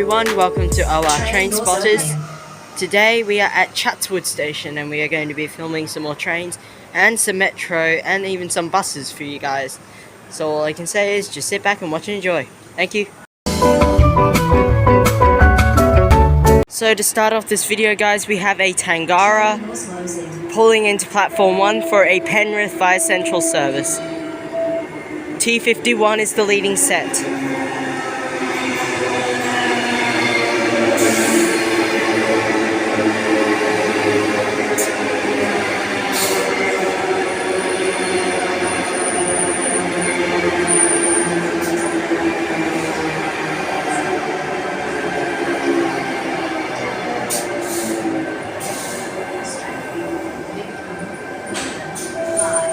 everyone, welcome to our Train Spotters. Today we are at Chatswood station and we are going to be filming some more trains and some metro and even some buses for you guys. So all I can say is just sit back and watch and enjoy. Thank you. So to start off this video guys, we have a Tangara pulling into platform 1 for a Penrith via Central service. T51 is the leading set.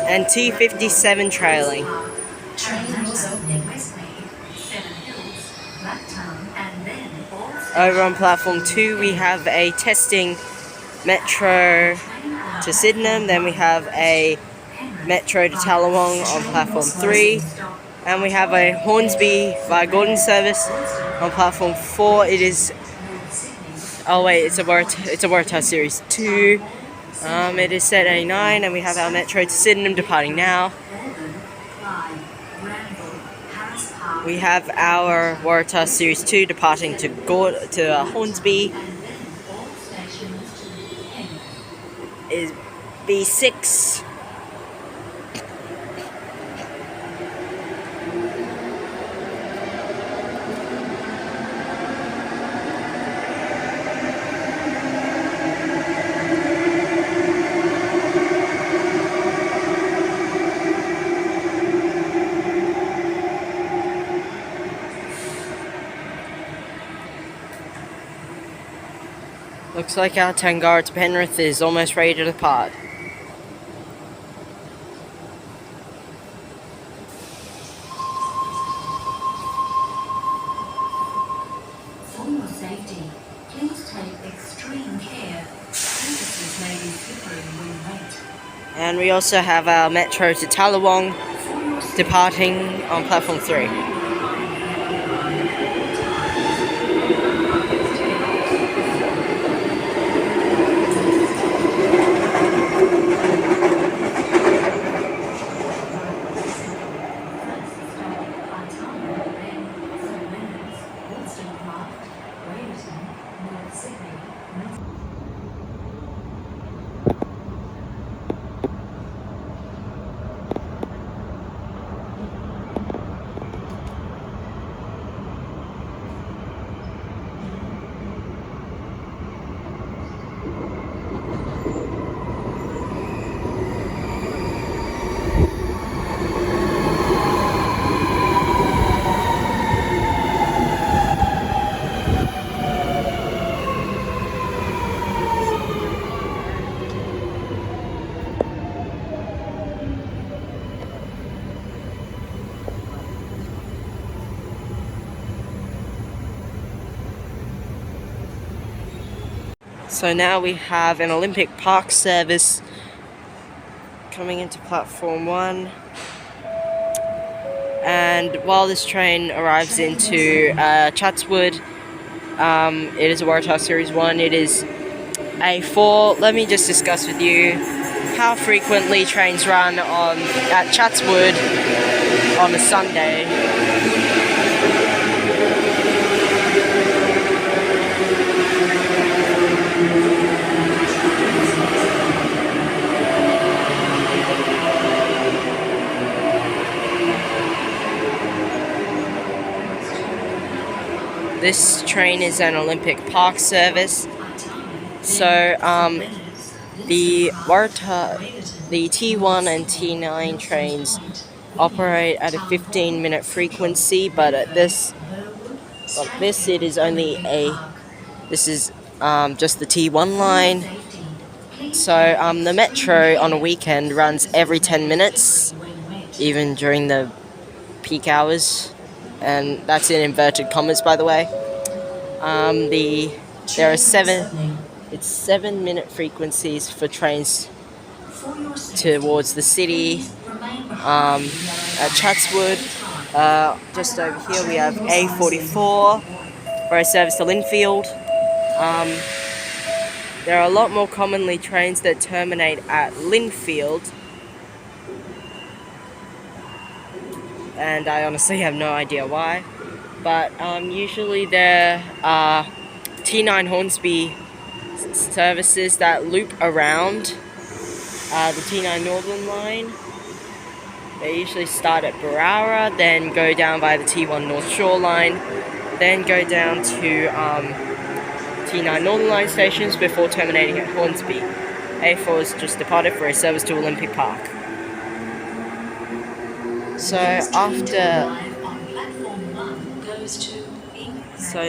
And T57 trailing. Over on platform 2 we have a testing metro to Sydenham, then we have a metro to Tallawong on platform 3, and we have a Hornsby via Gordon service on platform 4. It is, oh wait, it's a Waratah Series 2. It is set 89 and we have our metro to Sydenham departing now. We have our Waratah Series 2 departing to Hornsby. Is B6. Looks like our Tangara to Penrith is almost ready to depart. For your safety, please take extreme care. Surfaces may be slippery when wet. And we also have our metro to Tallawong departing on platform 3. So now we have an Olympic Park service coming into platform 1, and while this train arrives into Chatswood, it is a Waratah Series 1, it is A4. Let me just discuss with you how frequently trains run at Chatswood on a Sunday. This train is an Olympic Park service, so the T1 and T9 trains operate at a 15-minute frequency, but at this it is only this is just the T1 line. So the metro on a weekend runs every 10 minutes, even during the peak hours. And that's in inverted commas, by the way. There are 7-minute frequencies for trains towards the city. At Chatswood, just over here we have A44, for a service to Linfield. There are a lot more commonly trains that terminate at Linfield, and I honestly have no idea why. But usually there are T9 Hornsby services that loop around the T9 Northern Line. They usually start at Barara, then go down by the T1 North Shore line, then go down to T9 Northern Line stations before terminating at Hornsby. A4 has just departed for a service to Olympic Park. So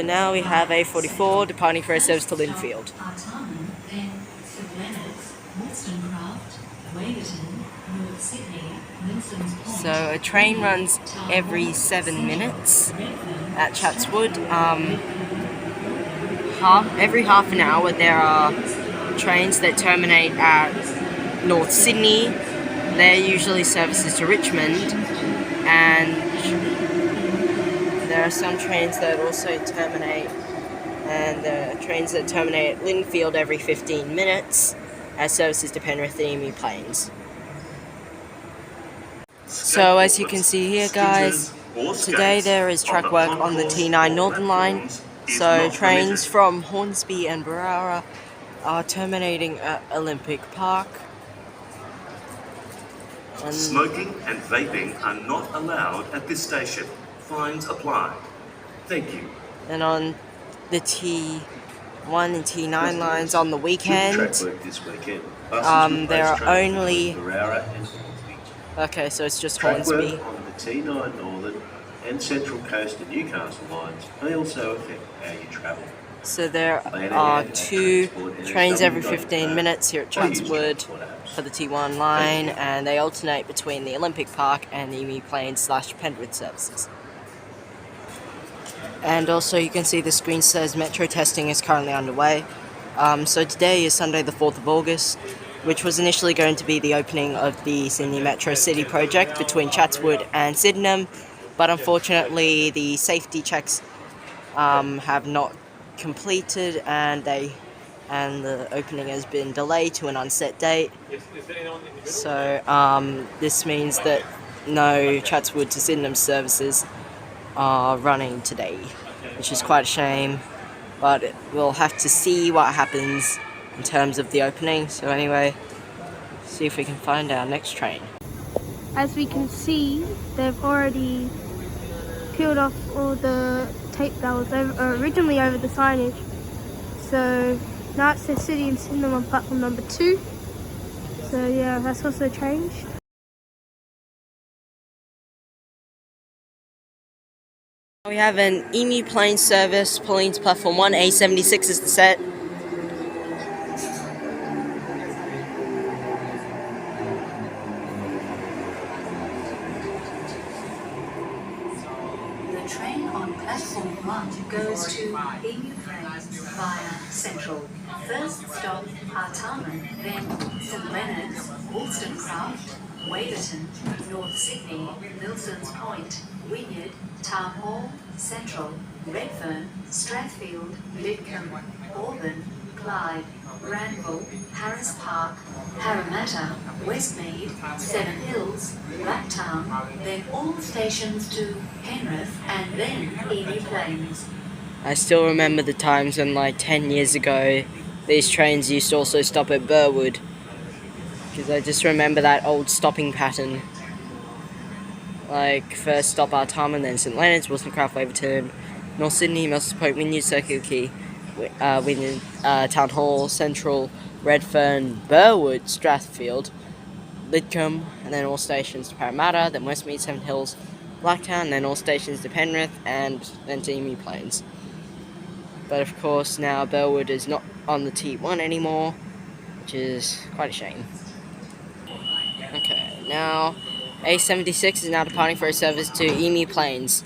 now we have A44 departing for a service to Linfield. So a train runs every 7 minutes at Chatswood. Every half an hour there are trains that terminate at North Sydney. They're usually services to Richmond, and there are some trains that also terminate, and there are trains that terminate at Linfield every 15 minutes as services to Penrith and Emu Plains. So as you can see here, guys, today there is track work on the T9 Northern Line. So trains from Hornsby and Barara are terminating at Olympic Park. Smoking and vaping are not allowed at this station. Fines apply. Thank you. And on the T1 and T9 lines on the weekend, there are only... Okay, so it's just Hornsby. On the T9 Northern and Central Coast and Newcastle lines may also affect how you travel. So there are 2 trains every 15 minutes here at Chatswood for the T1 line, and they alternate between the Olympic Park and the Emu Plains / Penrith services. And also you can see the screen says metro testing is currently underway. So today is Sunday the 4th of August, which was initially going to be the opening of the Sydney Metro City project between Chatswood and Sydenham, but unfortunately the safety checks have not completed, and the opening has been delayed to an unset date. So this means that no Chatswood to Sydenham services are running today, which is quite a shame, but we'll have to see what happens in terms of the opening. So anyway, see if we can find our next train. As we can see, they've already peeled off all the tape that was originally over the signage. So now it says City and Sydenham on platform number 2. So yeah, that's also changed. We have an Emu Plains service pulling into platform 1. A76 is the set. The train on platform 1 goes to Emu Plains via Central. First stop Artarmon, then St Leonard's, Wollstonecraft, Waverton, North Sydney, Milsons Point, Wynyard, Town Hall, Central, Redfern, Strathfield, Lidcombe, Auburn, Clyde, Granville, Harris Park, Parramatta, Westmead, Seven Hills, Blacktown, then all stations to Penrith and then Emu Plains. I still remember the times when, like 10 years ago, these trains used to also stop at Burwood, because I just remember that old stopping pattern. Like, first stop Artarmon, then St Leonard's, Wollstonecraft, Waverton, North Sydney, Milsons Point, Wynyard, Circular Quay, Wynyard, Town Hall, Central, Redfern, Burwood, Strathfield, Lidcombe, and then all stations to Parramatta, then Westmead, Seven Hills, Blacktown, then all stations to Penrith, and then to Emu Plains. But of course now Burwood is not on the T1 anymore, which is quite a shame. Okay, now A76 is now departing for a service to Emu Plains.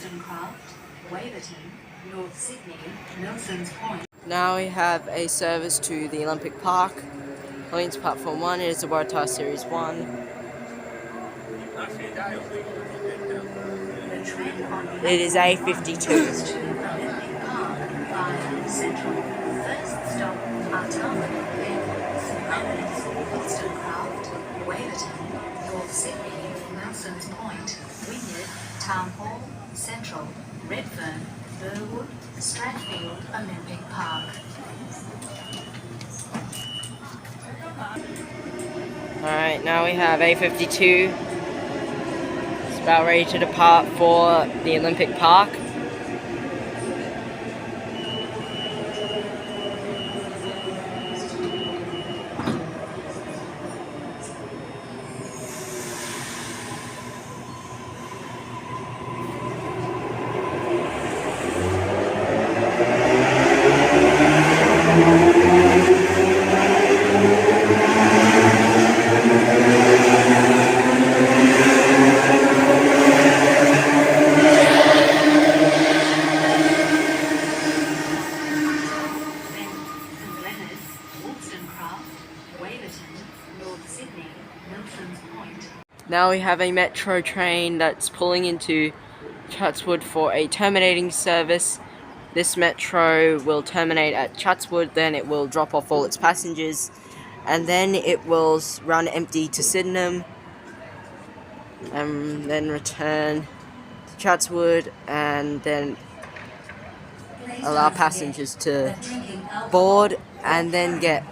Wollstonecraft, Waverton, North Sydney, Nelson's Point. Now we have a service to the Olympic Park. Going to platform 1 is the Waratah Series 1. It is A52. Goes to Olympic Park via Central. First stop, Artarmon, then St Leonard's, Wollstonecraft, Waverton, North Sydney, Nelson's Point, Wynyard, Town Hall, Central, Redfern, Burwood, Stratfield, Olympic Park. Alright, now we have A52. It's about ready to depart for the Olympic Park. Now we have a metro train that's pulling into Chatswood for a terminating service. This metro will terminate at Chatswood, then it will drop off all its passengers, and then it will run empty to Sydenham, and then return to Chatswood, and then allow passengers to board, and then it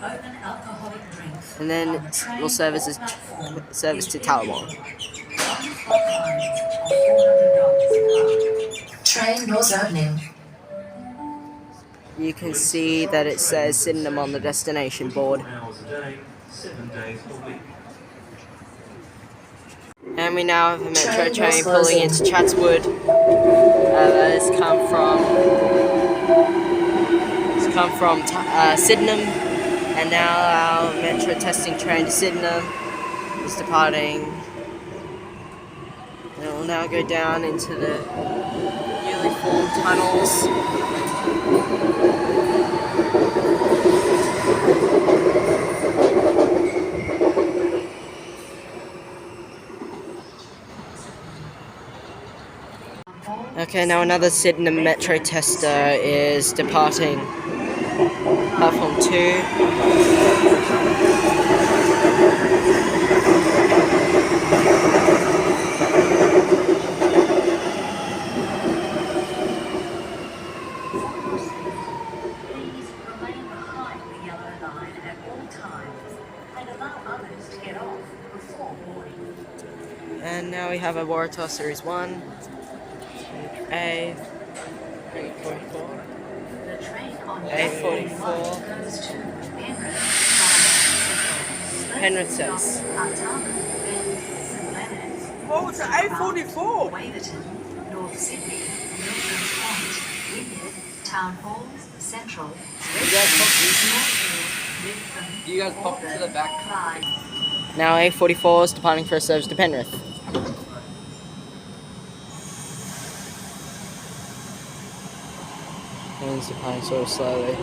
will service to Tallawong. Train was opening. You can see that it says Sydenham on the destination board. And we now have a metro train pulling into Chatswood. That has come from Sydenham, and now our metro testing train to Sydenham is departing. And it will now go down into the newly formed tunnels. Okay, now another Sydenham metro tester is departing platform 2. Please remain behind the yellow line at all times and allow others to get off before boarding. And now we have a Waratah Series 1. A44. The train on A44. goes to Penrith says. Artarmon, then St Leonard's. Oh, it's an A44. Waverton, North Sydney, Nelson's Point, Wynyard, Town Hall, Central. You guys pop to the back. Clyde. Now A44 is departing for a service to Penrith. And it's departing sort of slowly.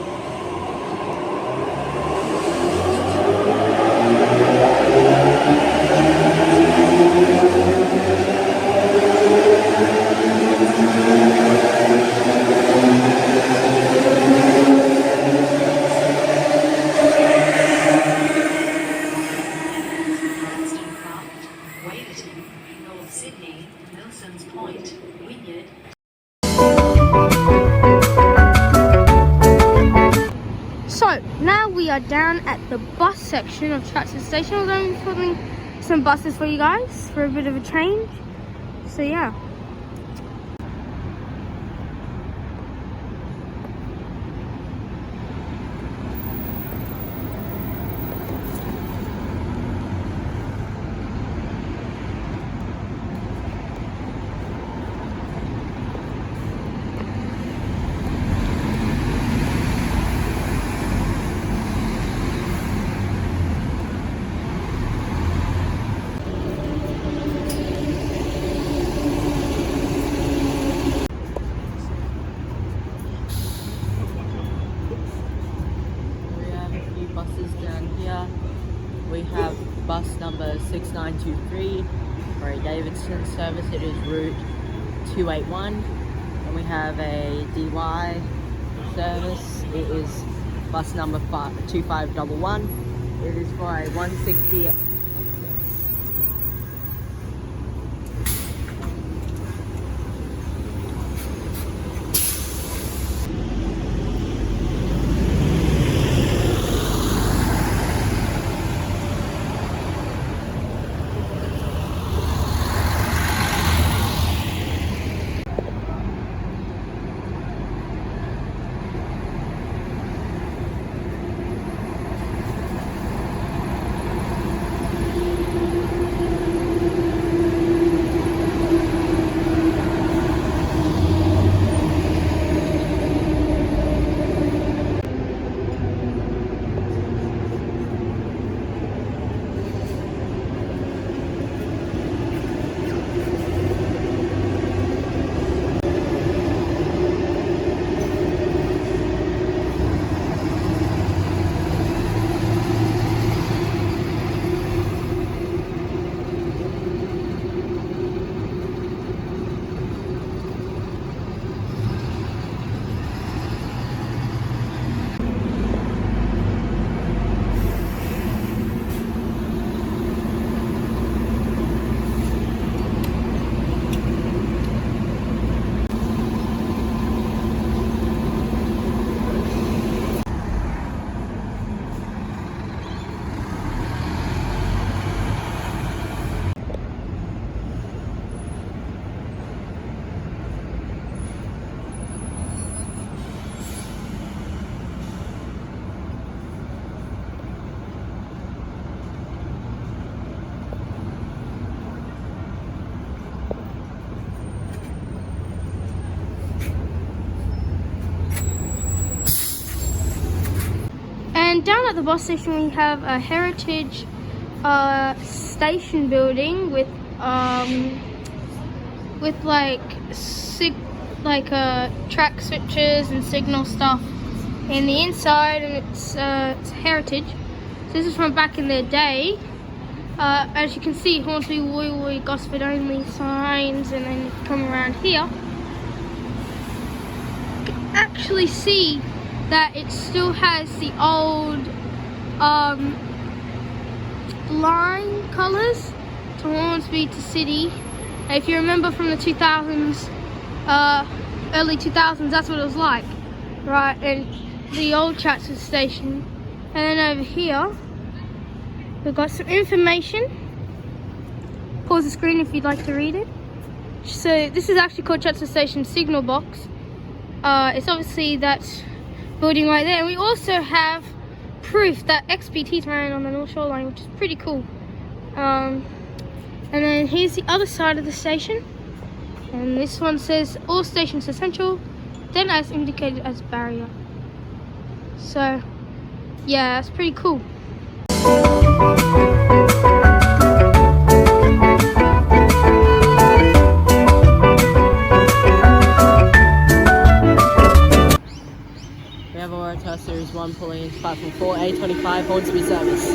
Wollstonecraft, Waverton, North Sydney, Nelson's Point, Wynyard. So now we are down at the bus section of Chatswood Station. We're going to be putting some buses for you guys for a bit of a change. So yeah. Eastern service, it is route 281, and we have a DY service. It is bus number 2511. It is for a 160 exits. And down at the bus station we have a heritage station building with track switches and signal stuff in the inside, and it's heritage. So this is from back in the day. As you can see, Hornsby, Woy Woy, Gosford only signs, and then you come around here, you can actually see that it still has the old line colours to Hornsby to City. And if you remember from the 2000s, early 2000s, that's what it was like, right? And the old Chatswood station. And then over here, we've got some information. Pause the screen if you'd like to read it. So this is actually called Chatswood Station Signal Box. It's obviously that building right there. And we also have proof that XPT's ran on the North Shore line, which is pretty cool. And then here's the other side of the station. And this one says all stations essential, then as indicated as barrier. So yeah, that's pretty cool. We have Waratah Series 1 pulling into platform 4, A25 Hornsby service.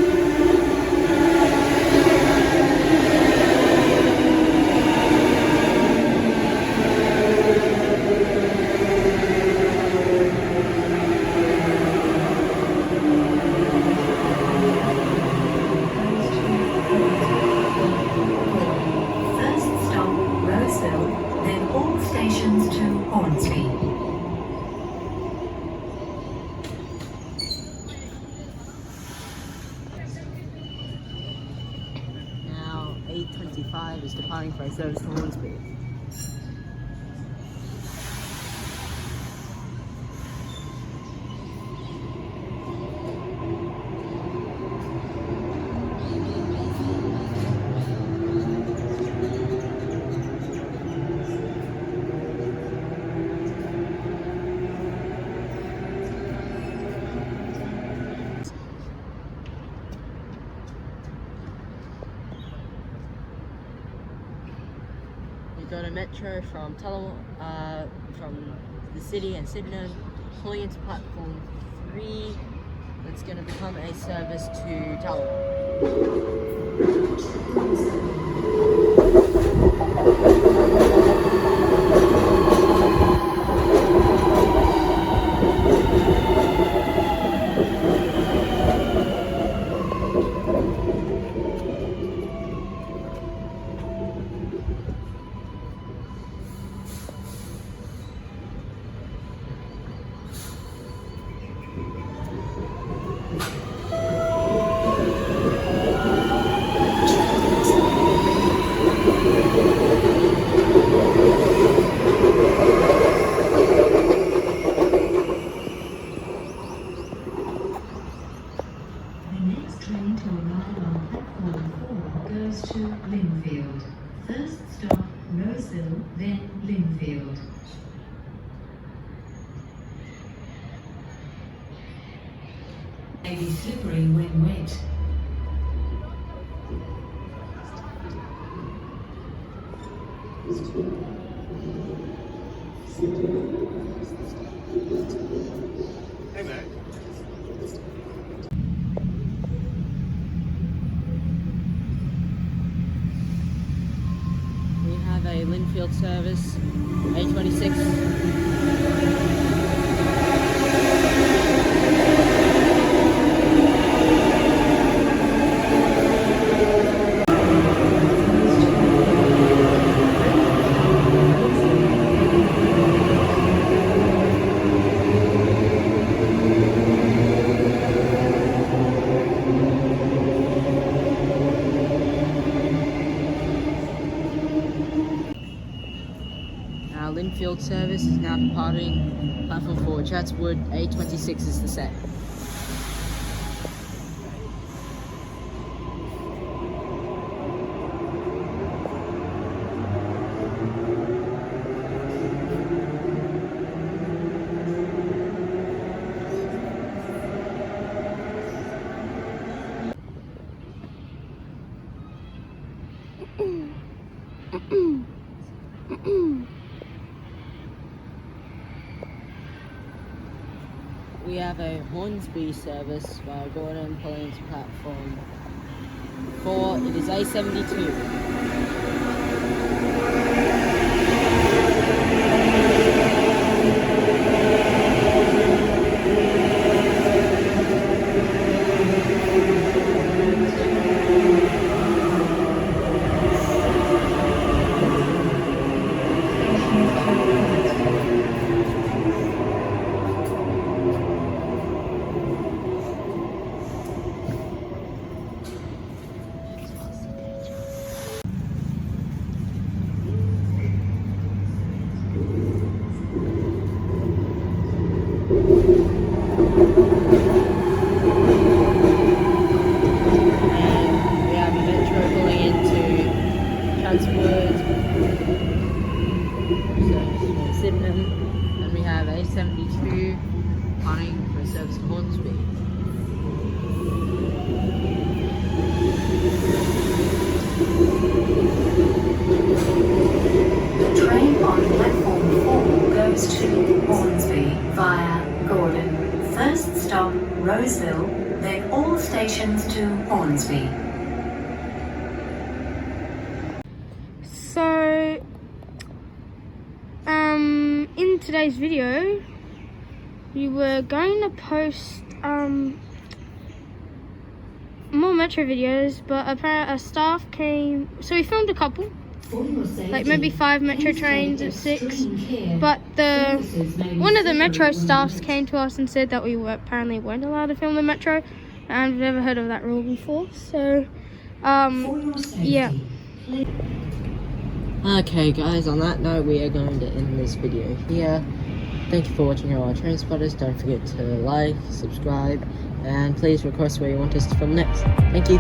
Now 8:25 is departing for a service to Hornsby. Go to Metro from from the city and Sydenham, pulling into platform 3. That's going to become a service to Tallow. Train to arrive on platform 4 goes to Linfield. First stop, Roseville, then Linfield. May be slippery when wet. Hey, Mac. We have a Linfield service, A26. Our Linfield service is now departing platform 4, Chatswood, A26 is the set. We have a Hornsby service via Gordon pulling to platform 4. It is A72. Chatswood, and we have A72 running for a service to Hornsby. The train on platform 4 goes to Hornsby via Gordon. First stop, Roseville, then all stations to Hornsby. So, in today's video, we were going to post more metro videos, but apparently our staff came, so we filmed a couple, like maybe 5 metro trains or 6, but one of the metro staffs came to us and said that we apparently weren't allowed to film the metro, and I've never heard of that rule before, so yeah. Okay guys, on that note we are going to end this video here. Thank you for watching our train spotters. Don't forget to like, subscribe, and please request where you want us to film next. Thank you.